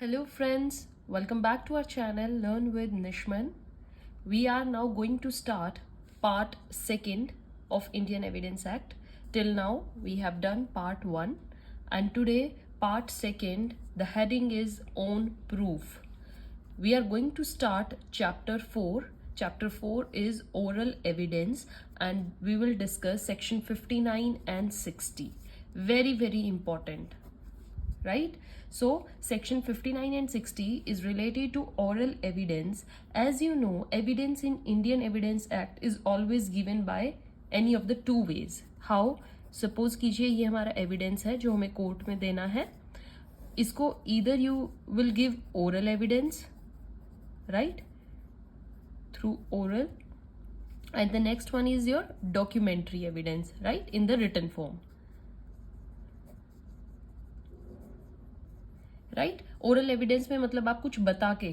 Hello friends, welcome back to our channel Learn with Nishman. We are now going to start part 2nd of Indian Evidence Act. Till now we have done part 1 and today part 2nd, the heading is on proof. We are going to start chapter 4. Chapter 4 is oral evidence and we will discuss section 59 and 60. Very important. Right? So section 59 and 60 is related to oral evidence. As you know, evidence in Indian Evidence Act is always given by any of the two ways. How? Suppose कीजिए ये हमारा evidence है जो हमें court में देना है. इसको either you will give oral evidence, right, through oral, and the next one is your documentary evidence, right, in the written form. Right oral evidence में मतलब आप कुछ बता के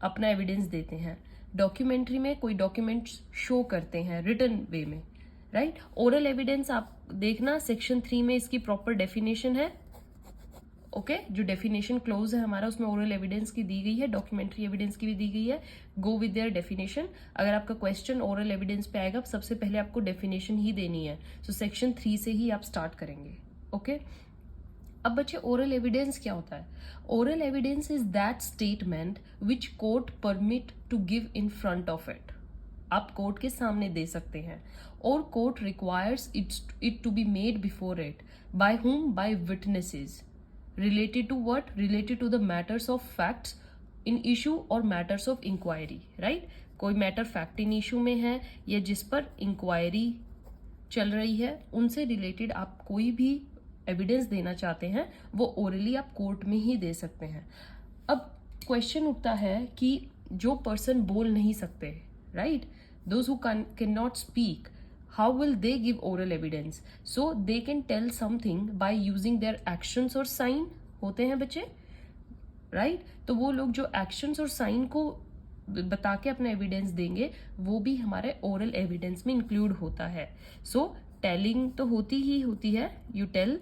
अपना एविडेंस देते हैं. डॉक्यूमेंट्री में कोई डॉक्यूमेंट्स शो करते हैं रिटन वे में. राइट ओरल एविडेंस आप देखना सेक्शन 3 में इसकी प्रॉपर डेफिनेशन है. ओके जो डेफिनेशन क्लोज है हमारा उसमें ओरल एविडेंस की दी गई है, डॉक्यूमेंट्री एविडेंस की भी दी गई है. Go with their definition. अगर आपका क्वेश्चन ओरल एविडेंस पे आएगा सबसे पहले आपको डेफिनेशन ही देनी है. सो सेक्शन 3 से ही आप स्टार्ट करेंगे. ओके अब बच्चे ओरल एविडेंस क्या होता है? Oral evidence is that statement which court permit to give in front of it. आप कोर्ट के सामने दे सकते हैं और court requires it to be made before it. By whom? By witnesses. Related to what? Related to the matters of facts in issue और matters of inquiry. Right कोई matter fact in issue में है या जिस पर inquiry चल रही है उनसे रिलेटेड आप कोई भी एविडेंस देना चाहते हैं वो ओरली आप कोर्ट में ही दे सकते हैं. अब क्वेश्चन उठता है कि जो पर्सन बोल नहीं सकते, right, those who can not speak, how will they give oral evidence? So they can tell something by using their actions और साइन. होते हैं बच्चे, राइट तो वो लोग जो एक्शंस और साइन को बता के अपना एविडेंस देंगे वो भी हमारे ओरल एविडेंस में इंक्लूड होता है. सो टेलिंग तो होती ही होती है, you tell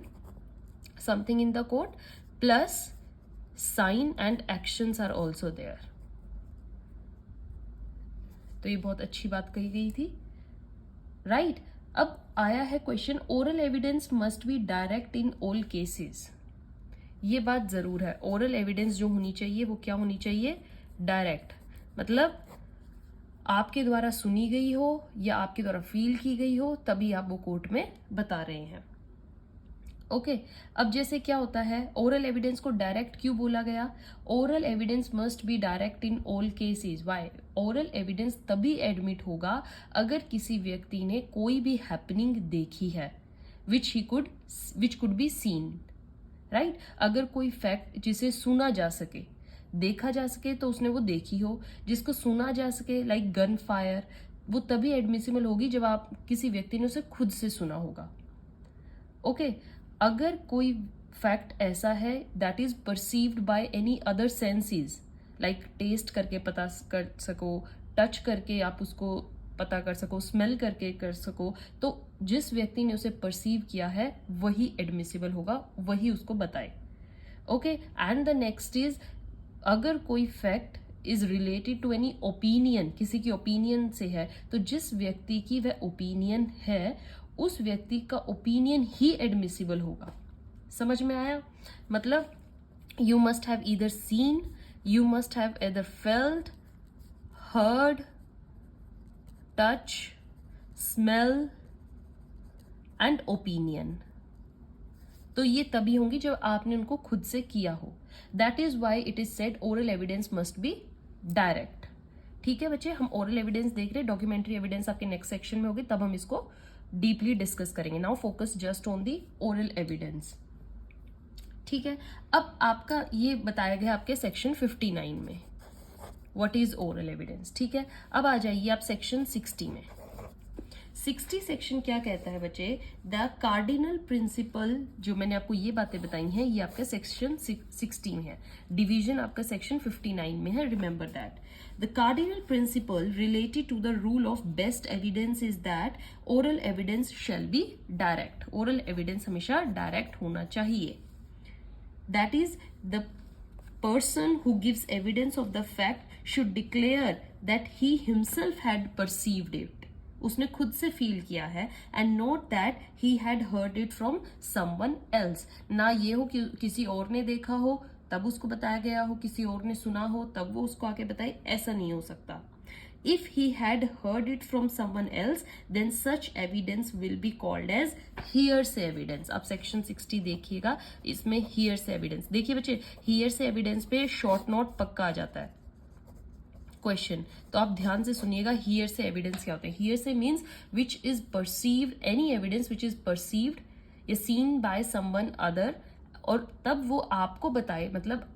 something in the court, plus sign and actions are also there. तो ये बहुत अच्छी बात कही गई थी. राइट अब आया है question, oral evidence must be direct in all cases. ये बात जरूर है, ओरल एविडेंस जो होनी चाहिए वो क्या होनी चाहिए? डायरेक्ट. मतलब आपके द्वारा सुनी गई हो या आपके द्वारा फील की गई हो तभी आप वो कोर्ट में बता रहे हैं. ओके अब जैसे क्या होता है, ओरल एविडेंस को डायरेक्ट क्यों बोला गया? Oral evidence must be direct in all cases. Why? Oral evidence तभी एडमिट होगा अगर किसी व्यक्ति ने कोई भी हैपनिंग देखी है which could be seen. Right अगर कोई फैक्ट जिसे सुना जा सके, देखा जा सके तो उसने वो देखी हो. जिसको सुना जा सके लाइक गन फायर, वो तभी एडमिसिबल होगी जब आप किसी व्यक्ति ने उसे खुद से सुना होगा. ओके अगर कोई फैक्ट ऐसा है that is perceived by any other senses, like taste करके पता कर सको, टच करके आप उसको पता कर सको, स्मेल करके कर सको, तो जिस व्यक्ति ने उसे परसीव किया है वही एडमिसिबल होगा, वही उसको बताए. Okay and the next is अगर कोई fact is related to any opinion, किसी की ओपिनियन से है तो जिस व्यक्ति की वह ओपिनियन है उस व्यक्ति का ओपिनियन ही एडमिसिबल होगा. समझ में आया? मतलब you must have either seen, you must have either felt, heard, touch, smell and opinion. तो ये तभी होंगी जब आपने उनको खुद से किया हो. That is why it is said oral evidence must be direct. ठीक है बच्चे, हम ओरल एविडेंस देख रहे हैं, डॉक्यूमेंट्री एविडेंस आपके नेक्स्ट सेक्शन में होगी तब हम इसको डीपली डिस्कस करेंगे. Now focus just on the oral evidence. ठीक है अब आपका ये बताया गया आपके सेक्शन 59 में व्हाट इज ओरल एविडेंस. ठीक है अब आ जाइए आप सेक्शन 60 में. 60 सेक्शन क्या कहता है बच्चे? द कार्डिनल प्रिंसिपल, जो मैंने आपको ये बातें बताई हैं ये आपका सेक्शन 60 में है. डिवीजन आपका सेक्शन 59 में है. Remember that. The cardinal principle related to the rule of best evidence is that oral evidence shall be direct. Oral evidence हमेशा direct होना चाहिए. That is the person who gives evidence of the fact should declare that he himself had perceived it. उसने खुद से feel किया है, and not that he had heard it from someone else. ना ये हो कि किसी और ने देखा हो तब उसको बताया गया हो, किसी और ने सुना हो तब वो उसको आके बताए, ऐसा नहीं हो सकता. If he had heard it from someone else, then such evidence will be called as hearsay evidence. अब सेक्शन 60 देखिएगा, इसमें hearsay evidence. देखिए बच्चे, hearsay evidence पे शॉर्ट नोट पक्का आ जाता है क्वेश्चन, तो आप ध्यान से सुनिएगा. hearsay evidence क्या होते हैं? hearsay means which is perceived, any evidence which is perceived या seen by someone other, और तब वो आपको बताए, मतलब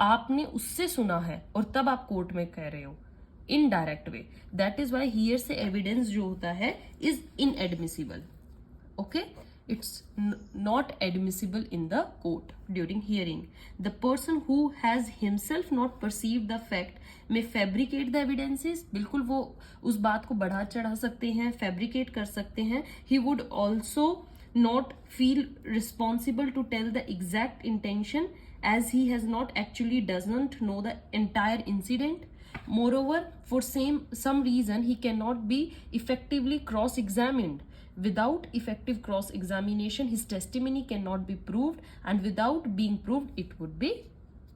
आपने उससे सुना है और तब आप कोर्ट में कह रहे हो, indirect way. That is why hearsay evidence जो होता है is inadmissible. Okay, it's not admissible in the court during hearing. The person who has himself not perceive the fact में फैब्रिकेट द एविडेंसेस. बिल्कुल वो उस बात को बढ़ा चढ़ा सकते हैं, फैब्रिकेट कर सकते हैं. He would also not feel responsible to tell the exact intention, as he has not actually doesn't know the entire incident. Moreover, for some reason he cannot be effectively cross-examined. Without effective cross-examination, his testimony cannot be proved, and without being proved, it would be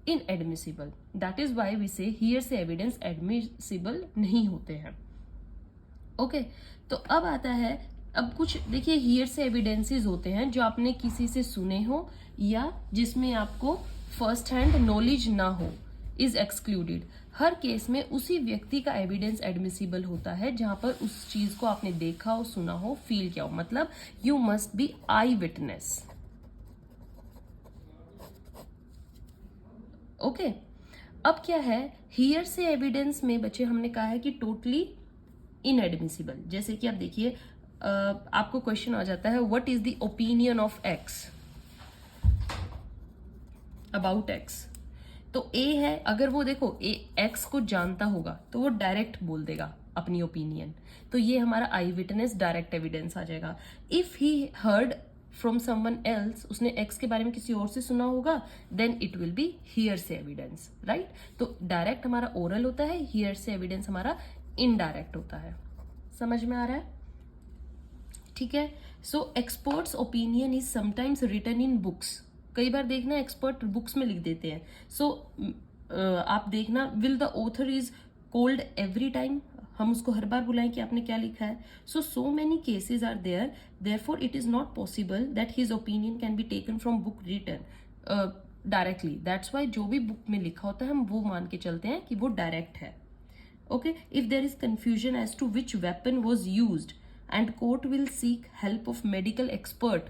inadmissible. That is why we say hearsay evidence admissible नहीं होते हैं. Okay, तो अब आता है, अब कुछ देखिए हियरसे एविडेंसेस होते हैं जो आपने किसी से सुने हो या जिसमें आपको फर्स्ट हैंड नॉलेज ना हो, इज एक्सक्लूडेड. हर केस में उसी व्यक्ति का एविडेंस एडमिसिबल होता है जहां पर उस चीज को आपने देखा हो, सुना हो, फील किया हो. मतलब you must be eye witness. Okay, अब क्या है हियरसे एविडेंस में बच्चे, हमने कहा है कि टोटली इनएडमिसिबल. जैसे कि आप देखिए, आपको क्वेश्चन आ जाता है what is the opinion of x about x. तो ए है, अगर वो देखो ए एक्स को जानता होगा तो वो डायरेक्ट बोल देगा अपनी ओपिनियन, तो ये हमारा आई विटनेस डायरेक्ट एविडेंस आ जाएगा. If he heard from someone else, उसने एक्स के बारे में किसी और से सुना होगा, then it will be hearsay evidence. Right, तो डायरेक्ट हमारा ओरल होता है, हियरसे एविडेंस हमारा इनडायरेक्ट होता है. समझ में आ रहा है? ठीक है. So experts opinion is sometimes written in books. कई बार देखना एक्सपर्ट बुक्स में लिख देते हैं. सो आप देखना, will the author is cold every time, हम उसको हर बार बुलाएं कि आपने क्या लिखा है. So many cases are there, therefore it is not possible that his opinion can be taken from book written directly. That's why जो भी बुक में लिखा होता है हम वो मान के चलते हैं कि वो डायरेक्ट है. Okay, if there is confusion as to which weapon was used and court will seek help of medical expert.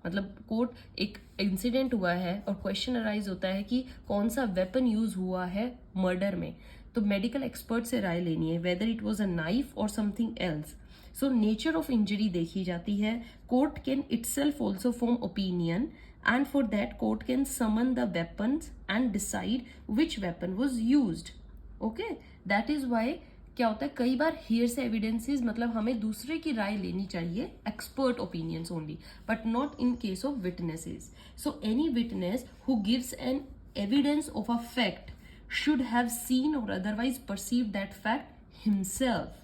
मतलब कोर्ट, एक इंसिडेंट हुआ है और क्वेश्चन अराइज होता है कि कौन सा वेपन यूज हुआ है मर्डर में, तो मेडिकल एक्सपर्ट से राय लेनी है whether it was a knife और something else. So nature of injury देखी जाती है. Court can itself also form opinion, and for that court can summon the weapons and decide which weapon was used. Okay, that is why क्या होता है, कई बार hearsay evidences मतलब हमें दूसरे की राय लेनी चाहिए, expert opinions only, but not in case of witnesses. So any witness who gives an evidence of a fact should have seen or otherwise perceived that fact himself.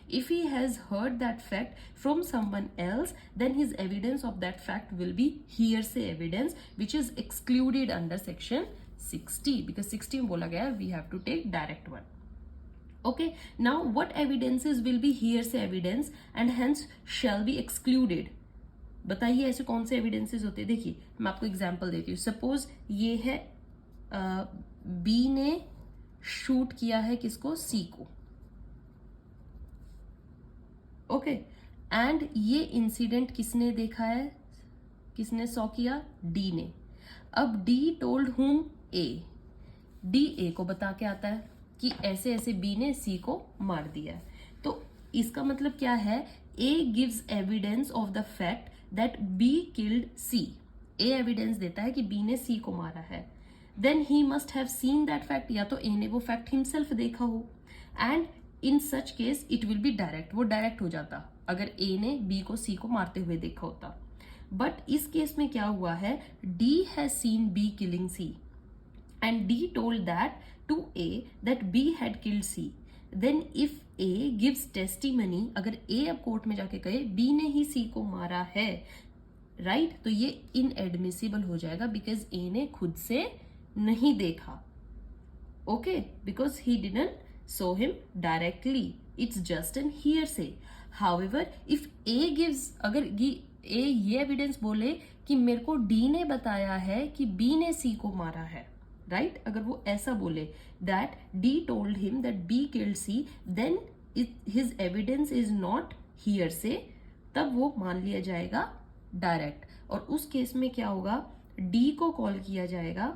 If he has heard that fact from someone else, then his evidence of that fact will be hearsay evidence, which is excluded under section 60, because 60 में बोला गया we have to take direct one. Okay, now what evidences will be hearsay evidence and hence shall be excluded? बताइए ऐसे कौन से evidences होते हैं. देखिए मैं आपको एग्जांपल देती हूँ. सपोज ये है बी ने शूट किया है किसको, सी को. ओके, एंड ये इंसिडेंट किसने देखा है, किसने सॉ किया, डी ने. अब डी टोल्ड हुम, ए. डी ए को बता के आता है कि ऐसे ऐसे बी ने सी को मार दिया है. तो इसका मतलब क्या है, A gives evidence of the fact that B killed C. A evidence देता है कि बी ने सी को मारा है. Then he must have seen that fact, या तो ए ने वो फैक्ट हिमसेल्फ देखा हो, and in such case it will be direct. वो डायरेक्ट हो जाता अगर ए ने बी को सी को मारते हुए देखा होता. बट इस केस में क्या हुआ है, D has seen B killing C and D told that to A that B had killed C. Then if A gives testimony, अगर A अब कोर्ट में जाके कहे B ने ही C को मारा है, राइट तो ये इनएडमिसिबल हो जाएगा बिकॉज A ने खुद से नहीं देखा. Okay, because he didn't saw him directly, it's just an hearsay. However if A gives, अगर A ये एविडेंस बोले कि मेरे को D ने बताया है कि B ने C को मारा है, राइट अगर वो ऐसा बोले that D told him that B killed C, then his evidence is not hearsay, तब वो मान लिया जाएगा डायरेक्ट. और उस केस में क्या होगा, D को कॉल किया जाएगा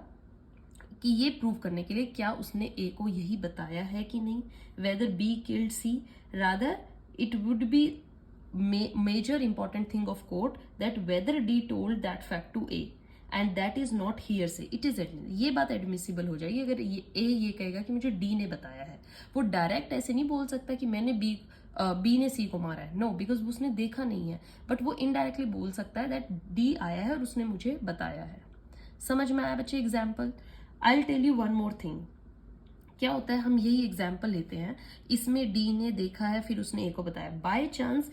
कि ये प्रूव करने के लिए क्या उसने A को यही बताया है कि नहीं, whether B killed C. rather it would be major important thing of court that whether D told that fact to A and that is not hearsay, it is admissible. ये बात एडमिसिबल हो जाएगी अगर A ये कहेगा कि मुझे D ने बताया है. वो डायरेक्ट ऐसे नहीं बोल सकता कि मैंने B ने C को मारा है, नो, बिकॉज उसने देखा नहीं है, बट वो इनडायरेक्टली बोल सकता है दैट D आया है और उसने मुझे बताया है. समझ में आया बच्चे example? I will tell you one more thing. क्या होता है, हम यही एग्जाम्पल लेते हैं, इसमें D ने देखा है फिर उसने A को बताया. बाय चांस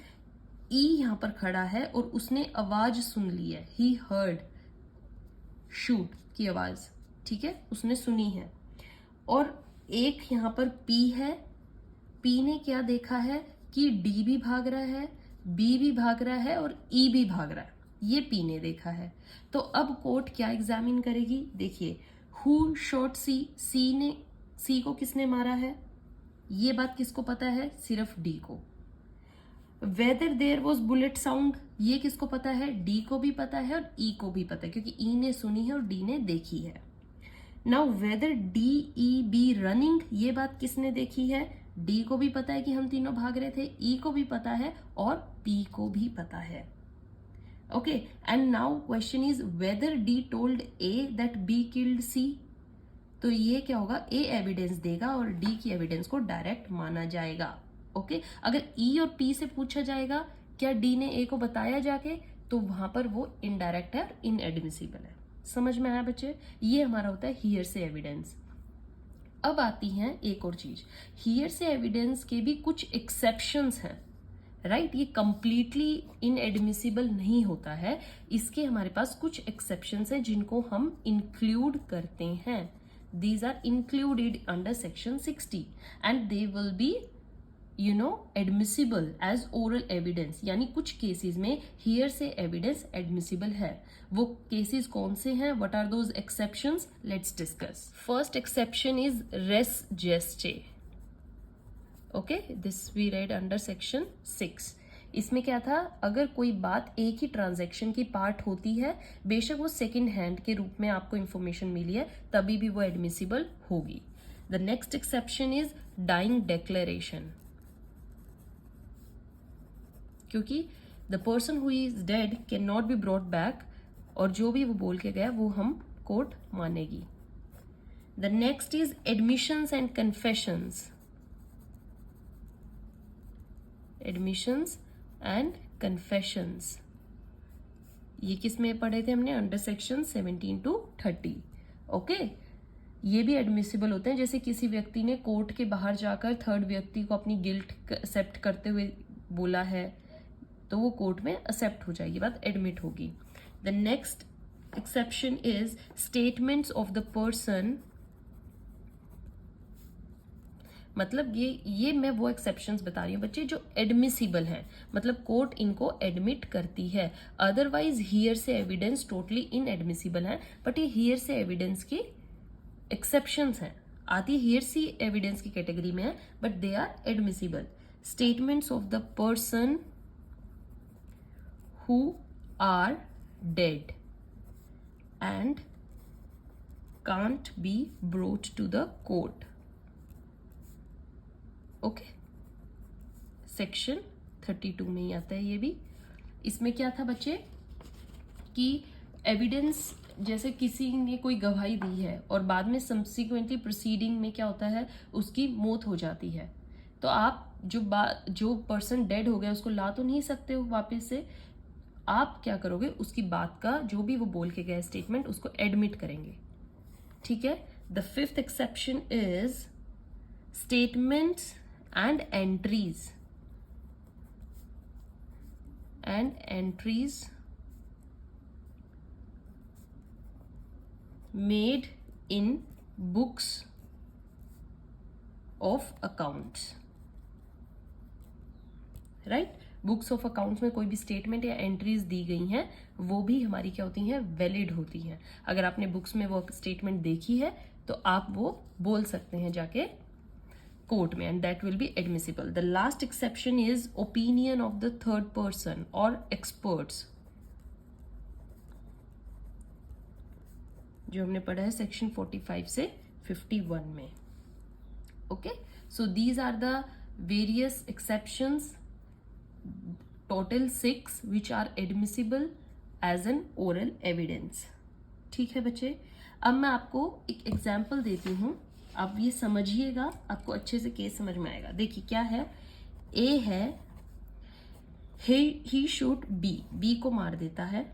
E यहाँ पर खड़ा है और उसने आवाज सुन ली है, ही हर्ड शूट की आवाज, ठीक है, उसने सुनी है. और एक यहाँ पर P है, P ने क्या देखा है कि D भी भाग रहा है, B भी भाग रहा है और E भी भाग रहा है, ये P ने देखा है. तो अब कोर्ट क्या एग्जामिन करेगी, देखिए, हु शॉट C, C को किसने मारा है, ये बात किसको पता है, सिर्फ D को. Whether there was bullet sound, ये किसको पता है, D को भी पता है और E को भी पता है क्योंकि E ने सुनी है और D ने देखी है. Now whether D E B running, ये बात किसने देखी है, D को भी पता है कि हम तीनों भाग रहे थे, E को भी पता है और P को भी पता है. Okay, and now question is whether D told A that B killed C. तो ये क्या होगा, A एविडेंस देगा और D की एविडेंस को डायरेक्ट माना जाएगा. ओके, अगर E और P से पूछा जाएगा क्या D ने A को बताया जाके, तो वहां पर वो इनडायरेक्ट है और इनएडमिसिबल है. समझ में आया बच्चे? ये हमारा होता है हियरसे एविडेंस. अब आती है एक और चीज, हियरसे एविडेंस के भी कुछ एक्सेप्शंस हैं, राइट ये कंप्लीटली इनएडमिसिबल नहीं होता है, इसके हमारे पास कुछ एक्सेप्शंस हैं जिनको हम इंक्लूड करते हैं. These are included under section 60 and they will be admissible as oral evidence. यानी कुछ केसेस में hearsay evidence admissible है. वो केसेस कौन से हैं, what are those exceptions? Let's discuss. First exception is res gestae. Okay, this we read under section 6. इसमें क्या था, अगर कोई बात एक ही ट्रांजैक्शन की पार्ट होती है, बेशक वो सेकंड हैंड के रूप में आपको इंफॉर्मेशन मिली है, तभी भी वो एडमिसिबल होगी. The next exception is dying declaration, क्योंकि the person who is dead can not be brought back, और जो भी वो बोल के गया वो हम कोर्ट मानेगी. The next is admissions and confessions. Admissions and confessions ये किस में पढ़े थे हमने, अंडर सेक्शन 17 to 30. ओके, ये भी एडमिसिबल होते हैं. जैसे किसी व्यक्ति ने कोर्ट के बाहर जाकर थर्ड व्यक्ति को अपनी गिल्ट एक्सेप्ट करते हुए बोला है, तो वो कोर्ट में एक्सेप्ट हो जाएगी, बात एडमिट होगी. The next exception is statements of the person. मतलब ये मैं वो एक्सेप्शंस बता रही हूँ बच्चे जो एडमिसिबल हैं, मतलब कोर्ट इनको एडमिट करती है. Otherwise hearsay evidence totally inadmissible है, बट ये हियरसे एविडेंस की एक्सेप्शंस हैं, आती हियरसे एविडेंस की कैटेगरी में है, but they are admissible. Statements of the person who are dead and can't be brought to the court. Okay, section 32 में ही आता है ये भी. इसमें क्या था बच्चे कि एविडेंस, जैसे किसी ने कोई गवाही दी है और बाद में सब्सिक्वेंटली प्रोसीडिंग में क्या होता है, उसकी मौत हो जाती है, तो आप जो पर्सन डेड हो गया उसको ला तो नहीं सकते हो वापस से. आप क्या करोगे, उसकी बात का जो भी वो बोल के गए स्टेटमेंट उसको एडमिट करेंगे, ठीक है. The fifth exception is statements and entries made in books of accounts. Right, books of accounts में कोई भी स्टेटमेंट या एंट्रीज दी गई हैं वो भी हमारी क्या होती हैं, वैलिड होती हैं. अगर आपने बुक्स में वो स्टेटमेंट देखी है तो आप वो बोल सकते हैं जाके कोर्ट में, and that will be admissible. The last exception is opinion of the third person और एक्सपर्ट्स, जो हमने पढ़ा है सेक्शन 45 से 51 में. Okay, so these are the various exceptions, total 6 which are admissible as an oral evidence. ठीक है बच्चे, अब मैं आपको एक एग्जाम्पल देती हूँ, आप ये समझिएगा, आपको अच्छे से केस समझ में आएगा. देखिए क्या है, ए है, ही शूट बी को मार देता है.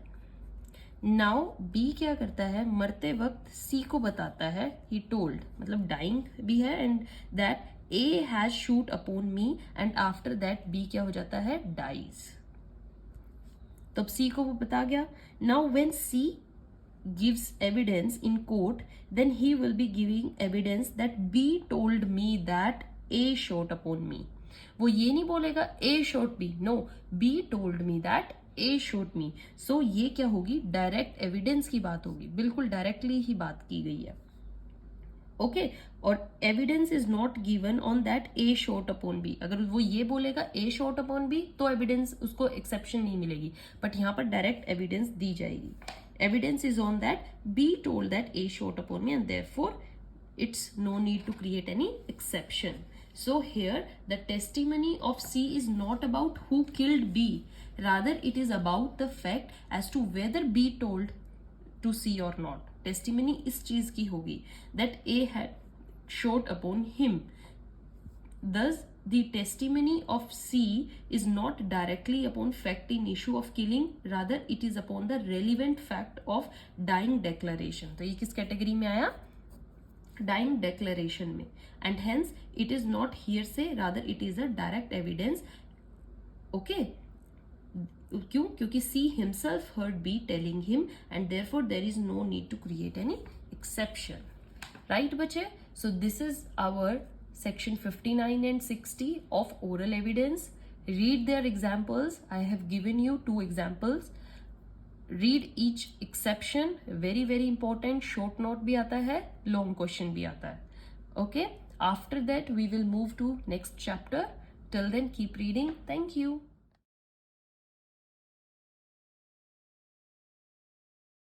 नाउ बी क्या करता है, मरते वक्त सी को बताता है, ही टोल्ड, मतलब डाइंग भी है, and that A has shoot upon me, and after that B क्या हो जाता है, dies. तब C को वो बता गया. Now when C gives evidence in court, then he will be giving evidence that B told me that A shot upon me. वो ये नहीं बोलेगा A shot B, no, B told me that A shot me. So ये क्या होगी, direct evidence की बात होगी, बिल्कुल डायरेक्टली ही बात की गई है. ओके, और evidence is not given on that A shot upon B. अगर वो ये बोलेगा ए शॉट अपॉन बी तो एविडेंस, उसको एक्सेप्शन नहीं मिलेगी, बट यहाँ पर डायरेक्ट एविडेंस दी जाएगी. Evidence is on that B told that A shot upon me, and therefore it's no need to create any exception. So here the testimony of C is not about who killed B, rather it is about the fact as to whether B told to C or not. Testimony इस चीज की होगी, that A had shot upon him. Thus the testimony of C is not directly upon fact in issue of killing, rather it is upon the relevant fact of dying declaration. तो ये किस category में आया, dying declaration में, and hence it is not hearsay, rather it is a direct evidence. Okay, क्यों, क्योंकि C himself heard B telling him, and therefore there is no need to create any exception. Right बच्चे, so this is our section 59 and 60 of oral evidence. Read their examples. I have given you 2 examples. Read each exception, very very important. Short note भी आता है, long question भी आता है. Okay, after that we will move to next chapter. Till then keep reading. Thank you.